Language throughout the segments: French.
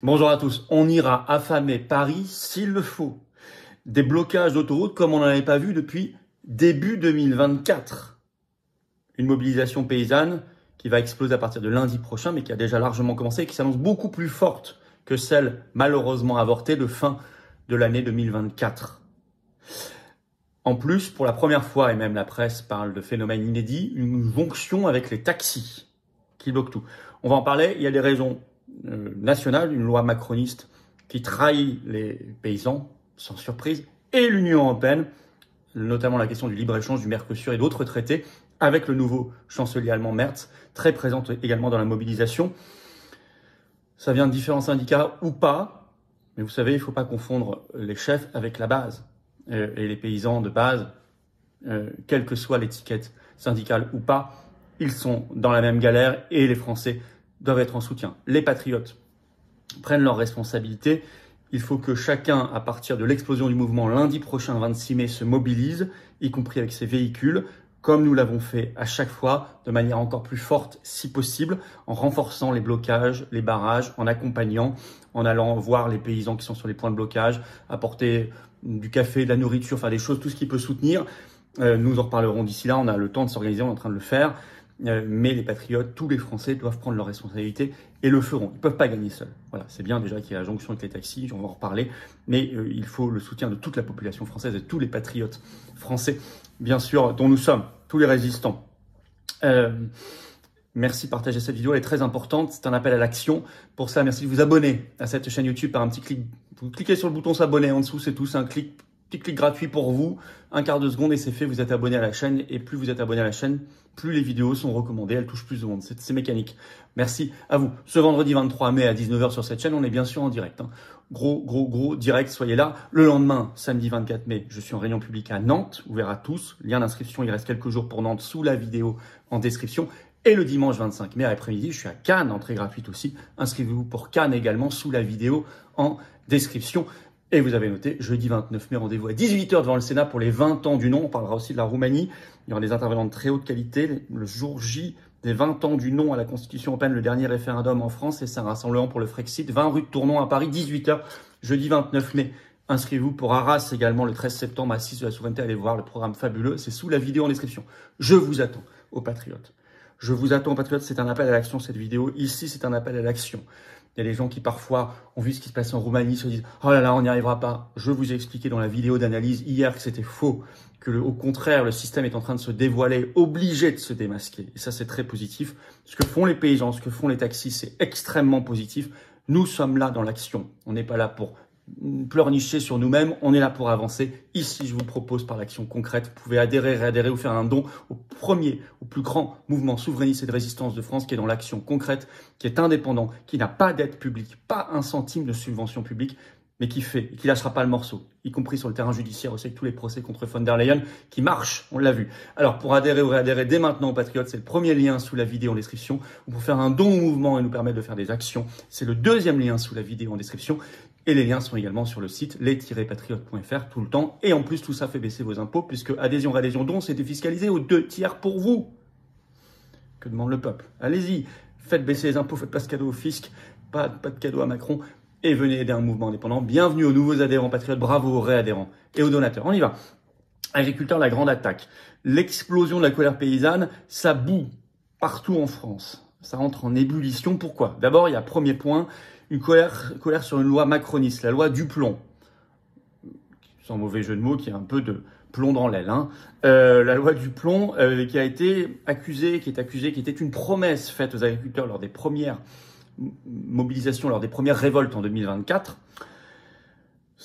Bonjour à tous, on ira affamer Paris s'il le faut. Des blocages d'autoroutes comme on n'en avait pas vu depuis début 2024. Une mobilisation paysanne qui va exploser à partir de lundi prochain, mais qui a déjà largement commencé et qui s'annonce beaucoup plus forte que celle malheureusement avortée de fin de l'année 2024. En plus, pour la première fois, et même la presse parle de phénomène inédit, une jonction avec les taxis qui bloquent tout. On va en parler, il y a des raisons nationale, une loi macroniste qui trahit les paysans, sans surprise, et l'Union européenne, notamment la question du libre-échange, du Mercosur et d'autres traités, avec le nouveau chancelier allemand Merz, très présente également dans la mobilisation. Ça vient de différents syndicats ou pas, mais vous savez, il ne faut pas confondre les chefs avec la base. Et les paysans de base, quelle que soit l'étiquette syndicale ou pas, ils sont dans la même galère et les Français doivent être en soutien. Les patriotes prennent leurs responsabilités. Il faut que chacun, à partir de l'explosion du mouvement lundi prochain, 26 mai, se mobilise, y compris avec ses véhicules, comme nous l'avons fait à chaque fois, de manière encore plus forte si possible, en renforçant les blocages, les barrages, en accompagnant, en allant voir les paysans qui sont sur les points de blocage, apporter du café, de la nourriture, enfin des choses, tout ce qui peut soutenir. Nous en reparlerons d'ici là, on a le temps de s'organiser, on est en train de le faire. Mais les patriotes, tous les Français doivent prendre leurs responsabilités et le feront. Ils ne peuvent pas gagner seuls. Voilà, c'est bien déjà qu'il y ait la jonction avec les taxis, on va en reparler, mais il faut le soutien de toute la population française et de tous les patriotes français, bien sûr, dont nous sommes, tous les résistants. Merci de partager cette vidéo, elle est très importante, c'est un appel à l'action. Pour ça, merci de vous abonner à cette chaîne YouTube par un petit clic. Vous cliquez sur le bouton s'abonner en dessous, c'est tout, c'est un petit clic gratuit pour vous, un quart de seconde et c'est fait, vous êtes abonné à la chaîne et plus vous êtes abonné à la chaîne, plus les vidéos sont recommandées, elles touchent plus de monde, c'est mécanique. Merci à vous. Ce vendredi 23 mai à 19 h sur cette chaîne, on est bien sûr en direct. Gros direct, soyez là. Le lendemain, samedi 24 mai, je suis en réunion publique à Nantes, ouvert à tous. Lien d'inscription, il reste quelques jours pour Nantes sous la vidéo en description. Et le dimanche 25 mai après-midi, je suis à Cannes, entrée gratuite aussi. Inscrivez-vous pour Cannes également sous la vidéo en description. Et vous avez noté, jeudi 29 mai, rendez-vous à 18 h devant le Sénat pour les 20 ans du non. On parlera aussi de la Roumanie. Il y aura des intervenants de très haute qualité. Le jour J des 20 ans du non à la Constitution européenne, le dernier référendum en France. Et c'est un rassemblement pour le Frexit. 20 rue de Tournon à Paris, 18 h, jeudi 29 mai. Inscrivez-vous pour Arras également le 13 septembre, assise de la souveraineté. Allez voir le programme fabuleux. C'est sous la vidéo en description. Je vous attends, aux patriotes. Je vous attends, patriotes, c'est un appel à l'action, cette vidéo. Ici, c'est un appel à l'action. Il y a des gens qui, parfois, ont vu ce qui se passe en Roumanie, se disent « Oh là là, on n'y arrivera pas ». Je vous ai expliqué dans la vidéo d'analyse hier que c'était faux, que au contraire, le système est en train de se dévoiler, obligé de se démasquer. Et ça, c'est très positif. Ce que font les paysans, ce que font les taxis, c'est extrêmement positif. Nous sommes là dans l'action. On n'est pas là pour pleurnicher sur nous-mêmes, on est là pour avancer. Ici, je vous propose par l'action concrète, vous pouvez adhérer, réadhérer ou faire un don au plus grand mouvement souverainiste et de résistance de France qui est dans l'action concrète, qui est indépendant, qui n'a pas d'aide publique, pas un centime de subvention publique, mais qui lâchera pas le morceau, y compris sur le terrain judiciaire aussi, avec tous les procès contre von der Leyen qui marchent, on l'a vu. Alors, pour adhérer ou réadhérer dès maintenant aux Patriotes, c'est le premier lien sous la vidéo en description. Ou pour faire un don au mouvement et nous permettre de faire des actions, c'est le deuxième lien sous la vidéo en description. Et les liens sont également sur le site les-patriotes.fr tout le temps. Et en plus, tout ça fait baisser vos impôts puisque adhésion, réadhésion, don, c'est défiscalisé aux 2/3 pour vous. Que demande le peuple? Allez-y, faites baisser les impôts, faites pas ce cadeau au fisc, pas de cadeau à Macron. Et venez aider un mouvement indépendant. Bienvenue aux nouveaux adhérents patriotes, bravo aux réadhérents et aux donateurs. On y va. Agriculteurs, la grande attaque. L'explosion de la colère paysanne, ça bout partout en France. Ça entre en ébullition. Pourquoi? D'abord, il y a premier point, une colère sur une loi macroniste, la loi Duplon. Sans mauvais jeu de mots, qui a un peu de plomb dans l'aile. La loi Duplon qui a été accusée, qui était une promesse faite aux agriculteurs lors des premières mobilisation lors des premières révoltes en 2024.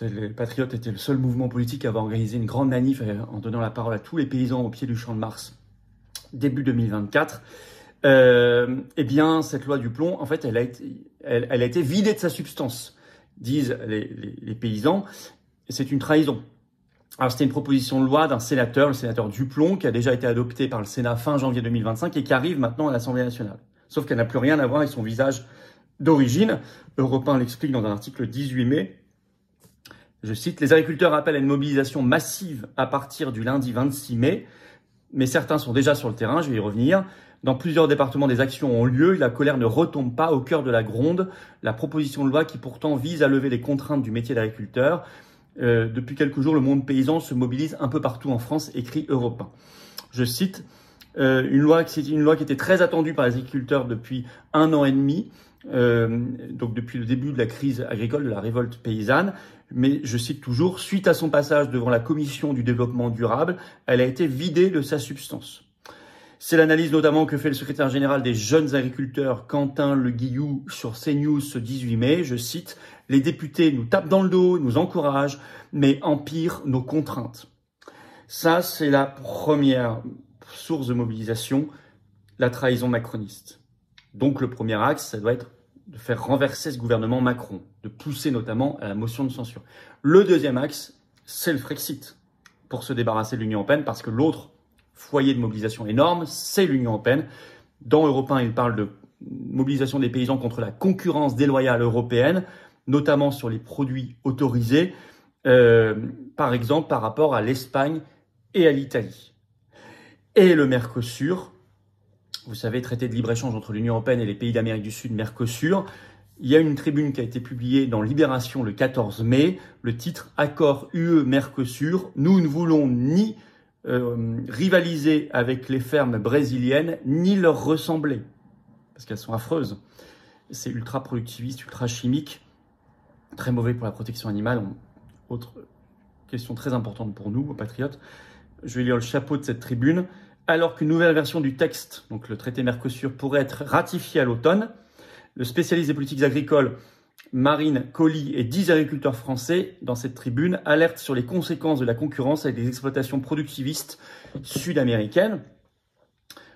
Les Patriotes étaient le seul mouvement politique à avoir organisé une grande manif en donnant la parole à tous les paysans au pied du Champ de Mars début 2024. Eh bien, cette loi Duplon, en fait, elle a été vidée de sa substance, disent les paysans, et c'est une trahison. Alors, c'était une proposition de loi d'un sénateur, le sénateur Duplon, qui a déjà été adoptée par le Sénat fin janvier 2025 et qui arrive maintenant à l'Assemblée nationale. Sauf qu'elle n'a plus rien à voir avec son visage d'origine. Europe 1 l'explique dans un article 18 mai. Je cite, « Les agriculteurs appellent à une mobilisation massive à partir du lundi 26 mai, mais certains sont déjà sur le terrain, je vais y revenir. Dans plusieurs départements, des actions ont lieu et la colère ne retombe pas au cœur de la gronde. La proposition de loi qui pourtant vise à lever les contraintes du métier d'agriculteur. Depuis quelques jours, le monde paysan se mobilise un peu partout en France, écrit Europe 1. Je cite, une loi qui était très attendue par les agriculteurs depuis 1 an et demi, donc depuis le début de la crise agricole, de la révolte paysanne. Mais je cite toujours, suite à son passage devant la Commission du développement durable, elle a été vidée de sa substance. C'est l'analyse notamment que fait le secrétaire général des jeunes agriculteurs, Quentin Le Guillou, sur CNews ce 18 mai. Je cite, « Les députés nous tapent dans le dos, nous encouragent, mais empirent nos contraintes. » Ça, c'est la première source de mobilisation, la trahison macroniste. Donc le premier axe, ça doit être de faire renverser ce gouvernement Macron, de pousser notamment à la motion de censure. Le deuxième axe, c'est le Frexit, pour se débarrasser de l'Union européenne, parce que l'autre foyer de mobilisation énorme, c'est l'Union européenne. Dans Europe 1, il parle de mobilisation des paysans contre la concurrence déloyale européenne, notamment sur les produits autorisés, par exemple par rapport à l'Espagne et à l'Italie. Et le Mercosur, vous savez, traité de libre-échange entre l'Union européenne et les pays d'Amérique du Sud, Mercosur. Il y a une tribune qui a été publiée dans Libération le 14 mai, le titre « Accord UE-Mercosur ». Nous ne voulons ni rivaliser avec les fermes brésiliennes, ni leur ressembler, parce qu'elles sont affreuses. C'est ultra productiviste, ultra chimique, très mauvais pour la protection animale. Autre question très importante pour nous, patriotes. Je vais lire le chapeau de cette tribune. Alors qu'une nouvelle version du texte, donc le traité Mercosur, pourrait être ratifié à l'automne, le spécialiste des politiques agricoles Marine Colli et 10 agriculteurs français, dans cette tribune, alertent sur les conséquences de la concurrence avec des exploitations productivistes sud-américaines.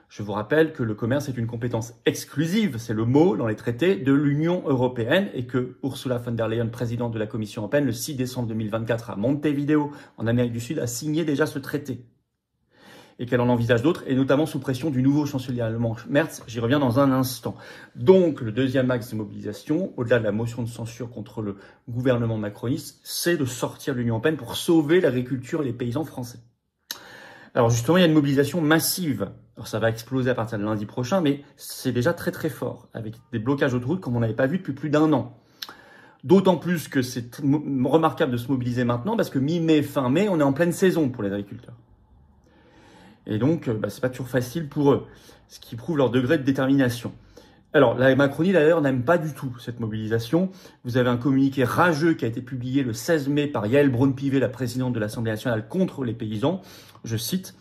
Je vous rappelle que le commerce est une compétence exclusive, c'est le mot dans les traités de l'Union européenne, et que Ursula von der Leyen, présidente de la Commission européenne, le 6 décembre 2024 à Montevideo, en Amérique du Sud, a signé déjà ce traité. Et qu'elle en envisage d'autres, et notamment sous pression du nouveau chancelier allemand Merz. J'y reviens dans un instant. Donc, le deuxième axe de mobilisation, au-delà de la motion de censure contre le gouvernement macroniste, c'est de sortir de l'Union européenne pour sauver l'agriculture et les paysans français. Alors justement, il y a une mobilisation massive. Alors ça va exploser à partir de lundi prochain, mais c'est déjà très très fort, avec des blocages autoroutes comme on n'avait pas vu depuis plus d'1 an. D'autant plus que c'est remarquable de se mobiliser maintenant, parce que mi-mai, fin mai, on est en pleine saison pour les agriculteurs. Et donc, c'est pas toujours facile pour eux, ce qui prouve leur degré de détermination. Alors, la Macronie, d'ailleurs, n'aime pas du tout cette mobilisation. Vous avez un communiqué rageux qui a été publié le 16 mai par Yaël Braun-Pivet, la présidente de l'Assemblée nationale, contre les paysans. Je cite,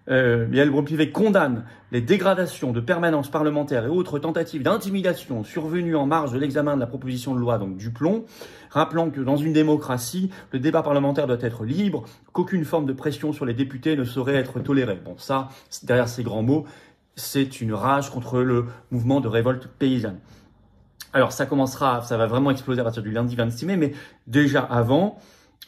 Yaël Braun-Pivet condamne les dégradations de permanence parlementaire et autres tentatives d'intimidation survenues en marge de l'examen de la proposition de loi, donc Duplon, rappelant que dans une démocratie, le débat parlementaire doit être libre, qu'aucune forme de pression sur les députés ne saurait être tolérée. Bon, ça, derrière ces grands mots, c'est une rage contre le mouvement de révolte paysanne. Alors, ça va vraiment exploser à partir du lundi 26 mai, mais déjà avant,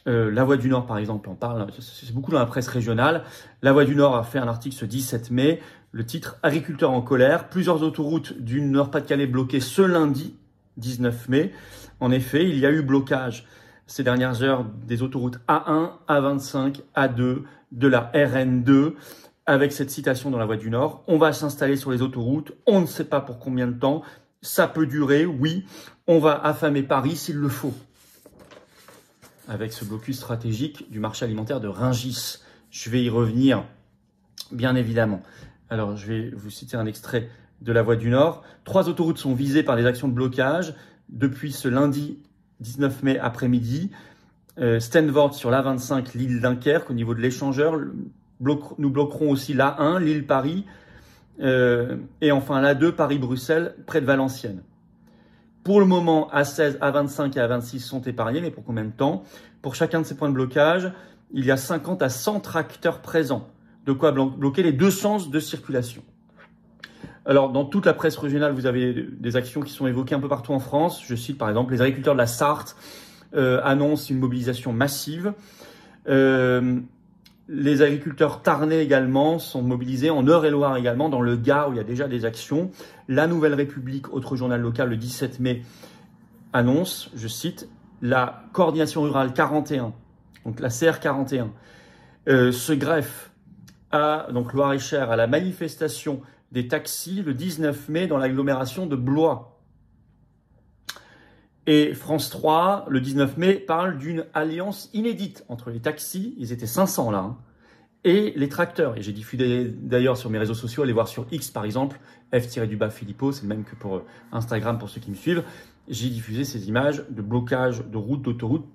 La Voix du Nord, par exemple, en parle, c'est beaucoup dans la presse régionale. La Voix du Nord a fait un article ce 17 mai, le titre « Agriculteurs en colère ». Plusieurs autoroutes du Nord-Pas-de-Calais bloquées ce lundi 19 mai. En effet, il y a eu blocage ces dernières heures des autoroutes A1, A25, A2, de la RN2, avec cette citation dans La Voix du Nord. On va s'installer sur les autoroutes, on ne sait pas pour combien de temps, ça peut durer, oui, on va affamer Paris s'il le faut. Avec ce blocus stratégique du marché alimentaire de Rungis. Je vais y revenir, bien évidemment. Alors, je vais vous citer un extrait de La Voix du Nord. 3 autoroutes sont visées par des actions de blocage depuis ce lundi 19 mai après-midi. Stenvoort sur l'A25, l'île Dunkerque, au niveau de l'échangeur. Nous bloquerons aussi l'A1, l'île Paris. Et enfin l'A2, Paris-Bruxelles, près de Valenciennes. Pour le moment, A16, A25 et A26 sont épargnés, mais pour combien de temps? Pour chacun de ces points de blocage, il y a 50 à 100 tracteurs présents. De quoi bloquer les 2 sens de circulation. Alors, dans toute la presse régionale, vous avez des actions qui sont évoquées un peu partout en France. Je cite par exemple, les agriculteurs de la Sarthe annoncent une mobilisation massive. Les agriculteurs tarnais également sont mobilisés, en Eure-et-Loire également, dans le Gard où il y a déjà des actions. La Nouvelle République, autre journal local, le 17 mai, annonce, je cite, la coordination rurale 41, donc la CR 41, se greffe à donc Loir-et-Cher à la manifestation des taxis le 19 mai dans l'agglomération de Blois. Et France 3, le 19 mai, parle d'une alliance inédite entre les taxis, ils étaient 500 là, hein, et les tracteurs. Et j'ai diffusé d'ailleurs sur mes réseaux sociaux, allez voir sur X par exemple, F-Philippot, c'est le même que pour Instagram pour ceux qui me suivent. J'ai diffusé ces images de blocage de routes, d'autoroutes,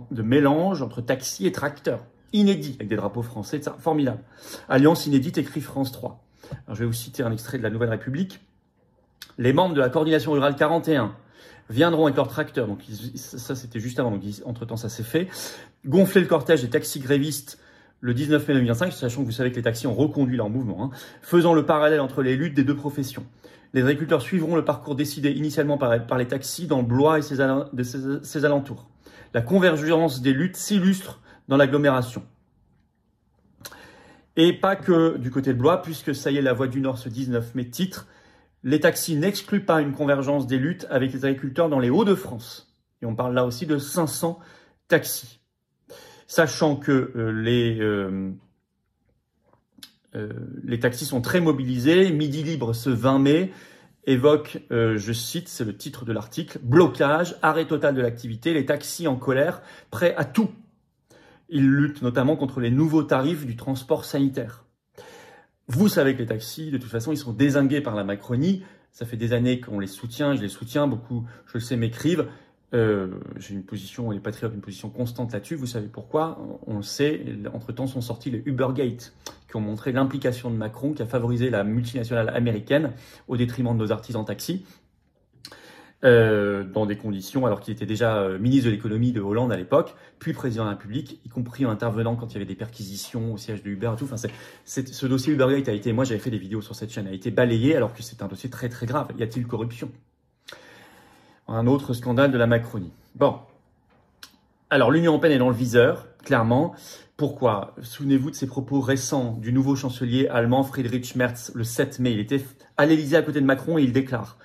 de mélange entre taxis et tracteurs. Inédit, avec des drapeaux français, ça, formidable. Alliance inédite, écrit France 3. Alors, je vais vous citer un extrait de la Nouvelle République. Les membres de la coordination rurale 41 viendront avec leurs tracteurs, donc ça c'était juste avant, donc entre-temps ça s'est fait, gonfler le cortège des taxis grévistes le 19 mai 2025, sachant que vous savez que les taxis ont reconduit leur mouvement, hein, faisant le parallèle entre les luttes des deux professions. Les agriculteurs suivront le parcours décidé initialement par les taxis dans le Blois et ses alentours. La convergence des luttes s'illustre dans l'agglomération. Et pas que du côté de Blois, puisque ça y est, la Voix du Nord ce 19 mai titre « Les taxis n'excluent pas une convergence des luttes avec les agriculteurs dans les Hauts-de-France ». Et on parle là aussi de 500 taxis. Sachant que les taxis sont très mobilisés. Midi Libre ce 20 mai évoque, je cite, c'est le titre de l'article, « Blocage, arrêt total de l'activité, les taxis en colère, prêts à tout ». Ils luttent notamment contre les nouveaux tarifs du transport sanitaire. Vous savez que les taxis, de toute façon, ils sont dézingués par la Macronie. Ça fait des années qu'on les soutient, je les soutiens, beaucoup, je le sais, m'écrivent. J'ai une position, les patriotes, une position constante là-dessus. Vous savez pourquoi? On le sait, entre-temps sont sortis les Ubergate, qui ont montré l'implication de Macron, qui a favorisé la multinationale américaine au détriment de nos artisans taxis, dans des conditions, alors qu'il était déjà ministre de l'économie de Hollande à l'époque, puis président de la République, y compris en intervenant quand il y avait des perquisitions au siège de Uber et tout. Enfin, ce dossier Ubergate a été, moi j'avais fait des vidéos sur cette chaîne, a été balayé alors que c'est un dossier très très grave. Y a-t-il corruption? Un autre scandale de la Macronie. Bon. Alors, l'Union européenne est dans le viseur, clairement. Pourquoi? Souvenez-vous de ces propos récents du nouveau chancelier allemand Friedrich Merz le 7 mai. Il était à l'Élysée à côté de Macron et il déclare,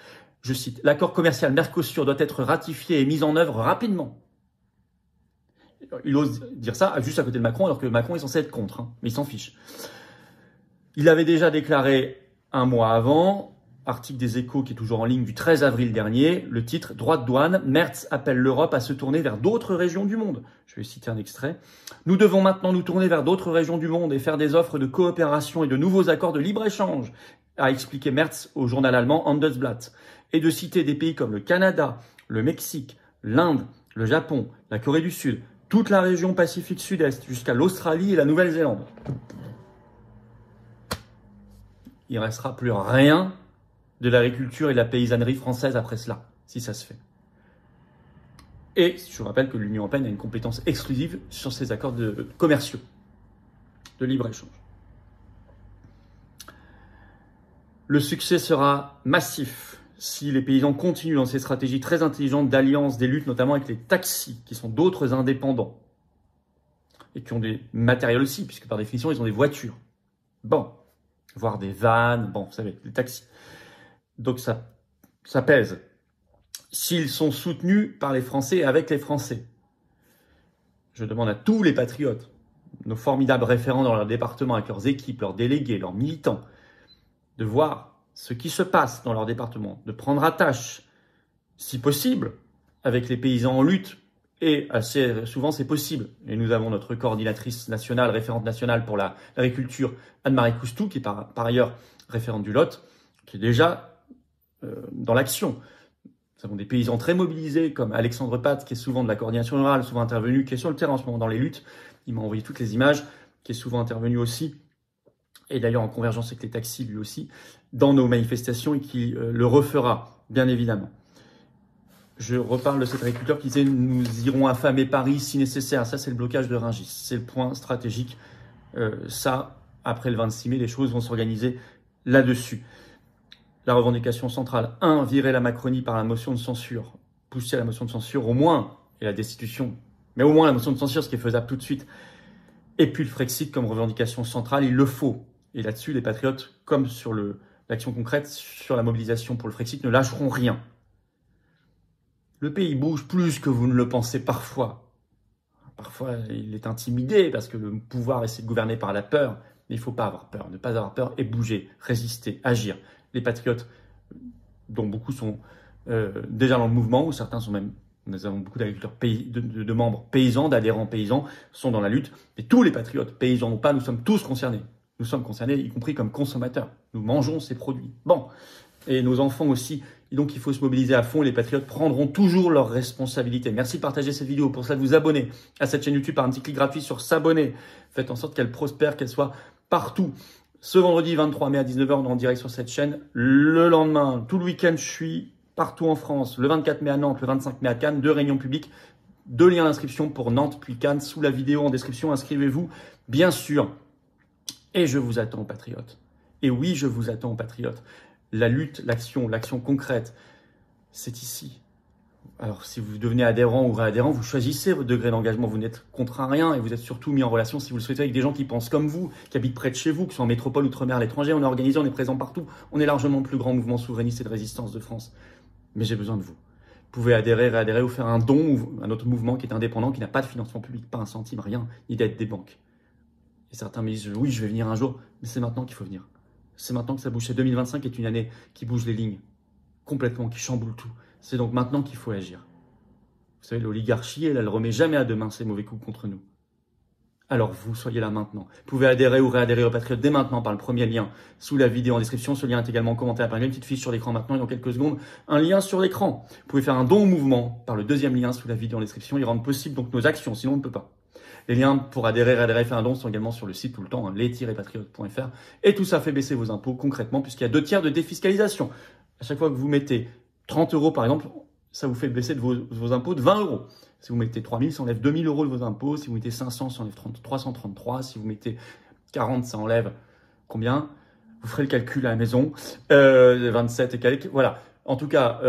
je cite, « L'accord commercial Mercosur doit être ratifié et mis en œuvre rapidement. » Il ose dire ça juste à côté de Macron, alors que Macron est censé être contre, hein, mais il s'en fiche. Il avait déjà déclaré un mois avant, article des Échos qui est toujours en ligne du 13 avril dernier, le titre « Droit de douane, Merz appelle l'Europe à se tourner vers d'autres régions du monde ». Je vais citer un extrait. « Nous devons maintenant nous tourner vers d'autres régions du monde et faire des offres de coopération et de nouveaux accords de libre-échange », a expliqué Merz au journal allemand Handelsblatt, et de citer des pays comme le Canada, le Mexique, l'Inde, le Japon, la Corée du Sud, toute la région Pacifique Sud-Est, jusqu'à l'Australie et la Nouvelle-Zélande. Il ne restera plus rien de l'agriculture et de la paysannerie française après cela, si ça se fait. Et je vous rappelle que l'Union européenne a une compétence exclusive sur ces accords commerciaux, de libre-échange. Le succès sera massif si les paysans continuent dans ces stratégies très intelligentes d'alliance, des luttes, notamment avec les taxis, qui sont d'autres indépendants, et qui ont des matériels aussi, puisque par définition, ils ont des voitures. Bon, voire des vannes, bon, vous savez, des taxis. Donc ça pèse. S'ils sont soutenus par les Français et avec les Français, je demande à tous les patriotes, nos formidables référents dans leur département, avec leurs équipes, leurs délégués, leurs militants, de voir ce qui se passe dans leur département, de prendre attache, si possible, avec les paysans en lutte, et assez souvent c'est possible. Et nous avons notre coordinatrice nationale, référente nationale pour l'agriculture, Anne-Marie Coustou, qui est par ailleurs référente du Lot, qui est déjà dans l'action. Nous avons des paysans très mobilisés, comme Alexandre Pat, qui est souvent de la coordination rurale, souvent intervenu, qui est sur le terrain en ce moment dans les luttes. Il m'a envoyé toutes les images, qui est souvent intervenu aussi, et d'ailleurs en convergence avec les taxis lui aussi, dans nos manifestations, et qui le refera, bien évidemment. Je reparle de cet agriculteur qui disait « Nous irons affamer Paris si nécessaire ». Ça, c'est le blocage de Rungis. C'est le point stratégique. Ça, après le 26 mai, les choses vont s'organiser là-dessus. La revendication centrale, 1, virer la Macronie par la motion de censure, pousser à la motion de censure au moins, et la destitution, mais au moins la motion de censure, ce qui est faisable tout de suite. Et puis le Frexit comme revendication centrale, il le faut. Et là-dessus, les patriotes, comme sur l'action concrète, sur la mobilisation pour le Frexit, ne lâcheront rien. Le pays bouge plus que vous ne le pensez parfois. Parfois, il est intimidé parce que le pouvoir essaie de gouverner par la peur. Mais il ne faut pas avoir peur, ne pas avoir peur et bouger, résister, agir. Les patriotes, dont beaucoup sont déjà dans le mouvement, ou certains sont même, nous avons beaucoup d'agriculteurs, de membres paysans, d'adhérents paysans, sont dans la lutte. Et tous les patriotes, paysans ou pas, nous sommes tous concernés. Nous sommes concernés, y compris comme consommateurs. Nous mangeons ces produits. Bon, et nos enfants aussi. Et donc, il faut se mobiliser à fond. Les patriotes prendront toujours leurs responsabilités. Merci de partager cette vidéo. Pour cela, de vous abonner à cette chaîne YouTube par un petit clic gratuit sur s'abonner. Faites en sorte qu'elle prospère, qu'elle soit partout. Ce vendredi 23 mai à 19h, on est en direct sur cette chaîne. Le lendemain, tout le week-end, je suis partout en France. Le 24 mai à Nantes, le 25 mai à Cannes. 2 réunions publiques, 2 liens d'inscription pour Nantes puis Cannes. Sous la vidéo en description, inscrivez-vous, bien sûr. Et je vous attends, patriotes. Et oui, je vous attends, patriotes. La lutte, l'action concrète, c'est ici. Alors, si vous devenez adhérent ou réadhérent, vous choisissez votre degré d'engagement. Vous n'êtes contraint à rien et vous êtes surtout mis en relation, si vous le souhaitez, avec des gens qui pensent comme vous, qui habitent près de chez vous, qui sont en métropole, outre-mer, à l'étranger. On est organisé, on est présent partout. On est largement le plus grand mouvement souverainiste et de résistance de France. Mais j'ai besoin de vous. Vous pouvez adhérer, réadhérer ou faire un don à notre mouvement qui est indépendant, qui n'a pas de financement public, pas un centime, rien, ni d'aide des banques. Et certains me disent, oui, je vais venir un jour, mais c'est maintenant qu'il faut venir. C'est maintenant que ça bouge. 2025 est une année qui bouge les lignes complètement, qui chamboule tout. C'est donc maintenant qu'il faut agir. Vous savez, l'oligarchie, elle ne remet jamais à demain ses mauvais coups contre nous. Alors vous, soyez là maintenant. Vous pouvez adhérer ou réadhérer aux Patriotes dès maintenant par le premier lien sous la vidéo en description. Ce lien est également commenté par une petite fiche sur l'écran maintenant et dans quelques secondes, un lien sur l'écran. Vous pouvez faire un don au mouvement par le deuxième lien sous la vidéo en description. Ils rendent possible donc nos actions, sinon on ne peut pas. Les liens pour adhérer, réadhérer, faire un don sont également sur le site tout le temps, les-patriotes.fr. Et tout ça fait baisser vos impôts concrètement puisqu'il y a 2 tiers de défiscalisation. À chaque fois que vous mettez 30 € par exemple, ça vous fait baisser de vos impôts de 20 €. Si vous mettez 3 000, ça enlève 2 000 € de vos impôts. Si vous mettez 500, ça enlève 333. Si vous mettez 40, ça enlève combien? Vous ferez le calcul à la maison. 27 et quelques. Voilà. En tout cas,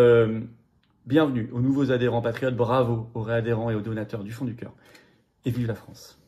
bienvenue aux nouveaux adhérents patriotes. Bravo aux réadhérents et aux donateurs du fond du cœur. Et vive la France!